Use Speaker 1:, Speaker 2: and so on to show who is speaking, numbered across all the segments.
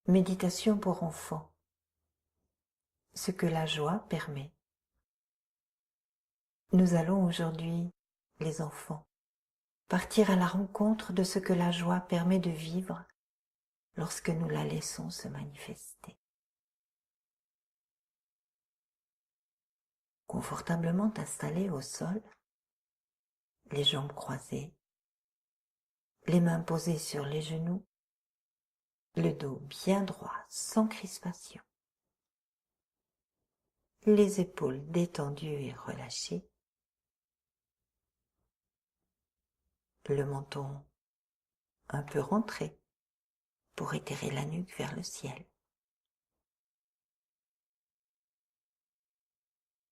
Speaker 1: Méditation pour enfants. Ce que la joie permet. Nous allons aujourd'hui, les enfants, partir à la rencontre de ce que la joie permet de vivre lorsque nous la laissons se manifester. Confortablement installés au sol, les jambes croisées, les mains posées sur les genoux, le dos bien droit sans crispation, les épaules détendues et relâchées, le menton un peu rentré pour étirer la nuque vers le ciel.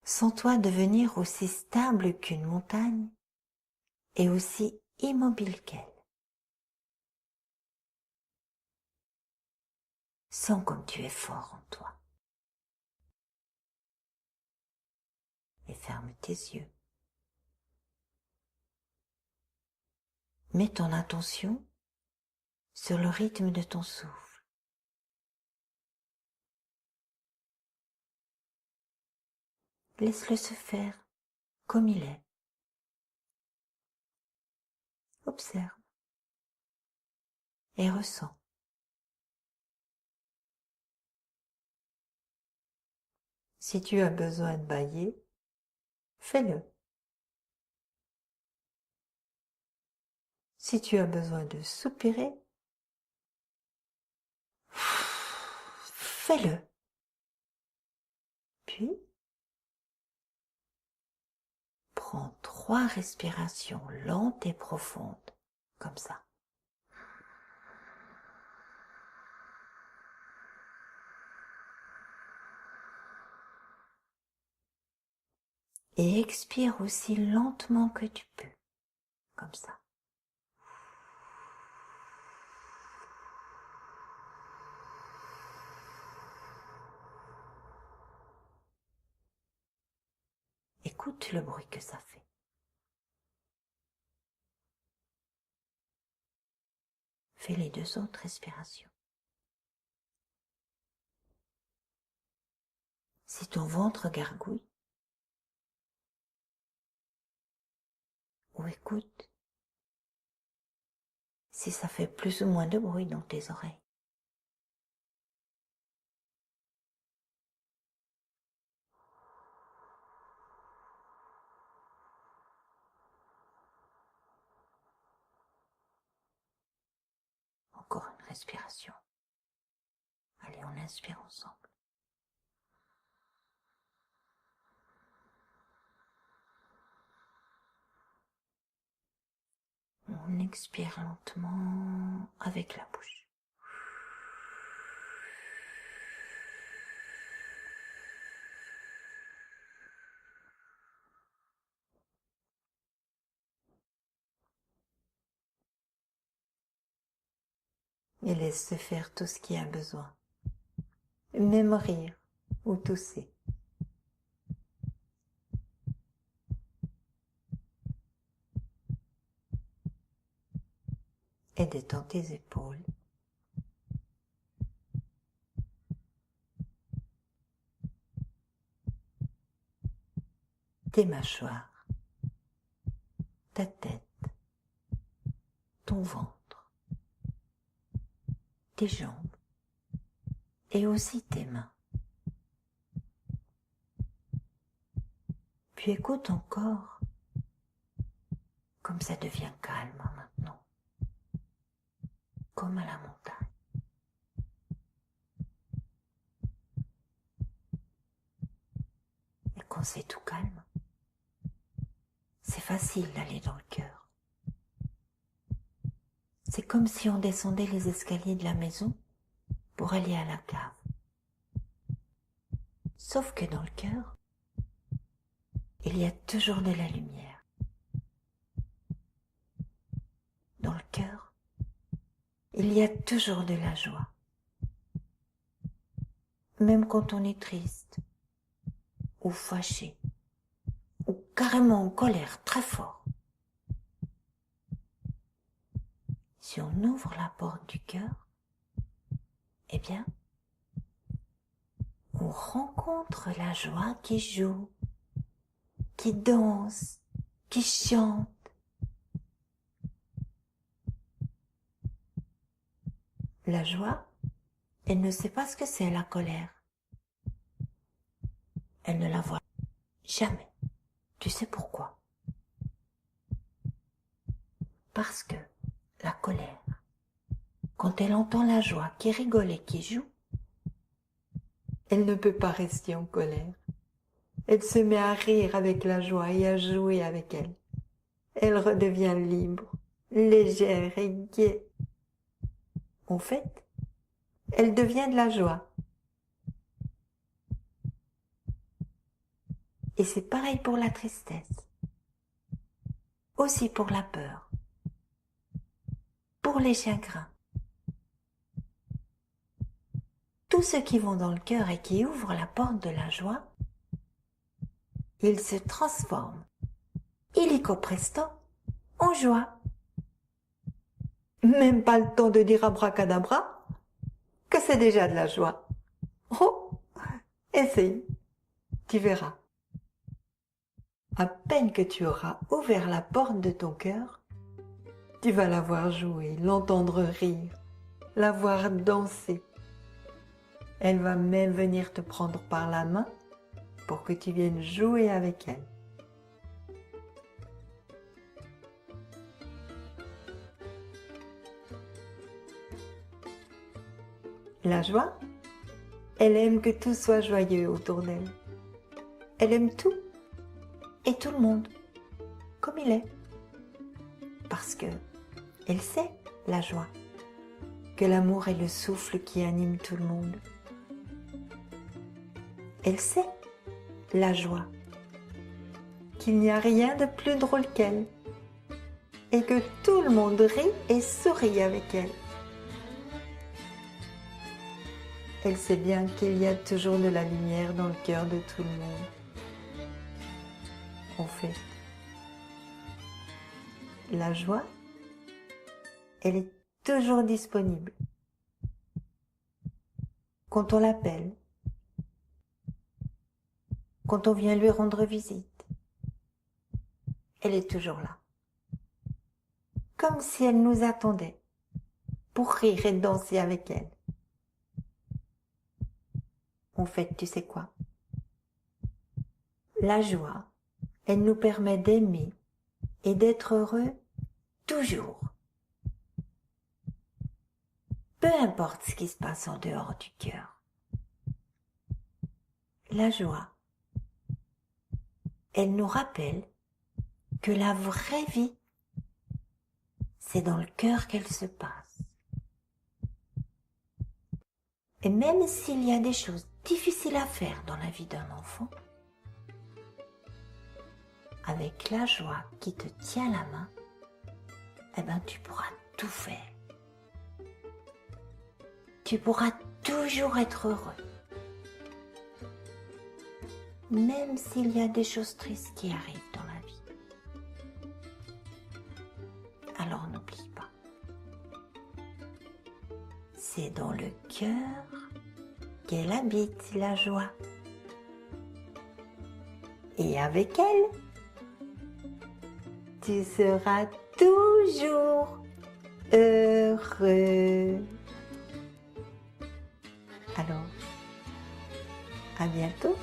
Speaker 1: Sens-toi devenir aussi stable qu'une montagne et aussi immobile qu'elle. Sens comme tu es fort en toi. Et ferme tes yeux. Mets ton attention sur le rythme de ton souffle. Laisse-le se faire comme il est. Observe et ressens. Si tu as besoin de bâiller, fais-le. Si tu as besoin de soupirer, fais-le. Puis, prends 3 respirations lentes et profondes, comme ça. Et expire aussi lentement que tu peux, comme ça. Écoute le bruit que ça fait. Fais les 2 autres respirations. Si ton ventre gargouille, ou écoute si ça fait plus ou moins de bruit dans tes oreilles. Encore une respiration. Allez, on inspire ensemble. On expire lentement avec la bouche. Et laisse se faire tout ce qui a besoin. Même rire ou tousser. Et détends tes épaules. Tes mâchoires. Ta tête. Ton ventre. Tes jambes. Et aussi tes mains. Puis écoute encore comme ça devient calme maintenant, comme à la montagne. Et quand c'est tout calme, c'est facile d'aller dans le cœur. C'est comme si on descendait les escaliers de la maison pour aller à la cave. Sauf que dans le cœur, il y a toujours de la lumière. Dans le cœur, il y a toujours de la joie. Même quand on est triste, ou fâché, ou carrément en colère très fort. Si on ouvre la porte du cœur eh bien, on rencontre la joie qui joue, qui danse, qui chante. La joie, elle ne sait pas ce que c'est la colère. Elle ne la voit jamais. Tu sais pourquoi? Parce que la colère, quand elle entend la joie qui rigole et qui joue, elle ne peut pas rester en colère. Elle se met à rire avec la joie et à jouer avec elle. Elle redevient libre, légère et gaie. En fait, elle devient de la joie. Et c'est pareil pour la tristesse, aussi pour la peur, pour les chagrins. Tous ceux qui vont dans le cœur et qui ouvrent la porte de la joie, ils se transforment, illico presto, en joie. Même pas le temps de dire abracadabra, que c'est déjà de la joie. Oh, essaye, tu verras. À peine que tu auras ouvert la porte de ton cœur, tu vas la voir jouer, l'entendre rire, la voir danser. Elle va même venir te prendre par la main pour que tu viennes jouer avec elle. La joie, elle aime que tout soit joyeux autour d'elle. Elle aime tout et tout le monde, comme il est. Parce que elle sait, la joie, que l'amour est le souffle qui anime tout le monde. Elle sait, la joie, qu'il n'y a rien de plus drôle qu'elle et que tout le monde rit et sourit avec elle. Elle sait bien qu'il y a toujours de la lumière dans le cœur de tout le monde. En fait, la joie, elle est toujours disponible. Quand on l'appelle, quand on vient lui rendre visite, elle est toujours là. Comme si elle nous attendait pour rire et danser avec elle. En fait, tu sais quoi? La joie, elle nous permet d'aimer et d'être heureux toujours. Peu importe ce qui se passe en dehors du cœur. La joie, elle nous rappelle que la vraie vie, c'est dans le cœur qu'elle se passe. Et même s'il y a des choses difficiles à faire dans la vie d'un enfant, avec la joie qui te tient la main, eh ben tu pourras tout faire. Tu pourras toujours être heureux. Même s'il y a des choses tristes qui arrivent dans la vie. Alors n'oublie pas. C'est dans le cœur qu'elle habite, la joie. Et avec elle, tu seras toujours heureux. Alors, à bientôt.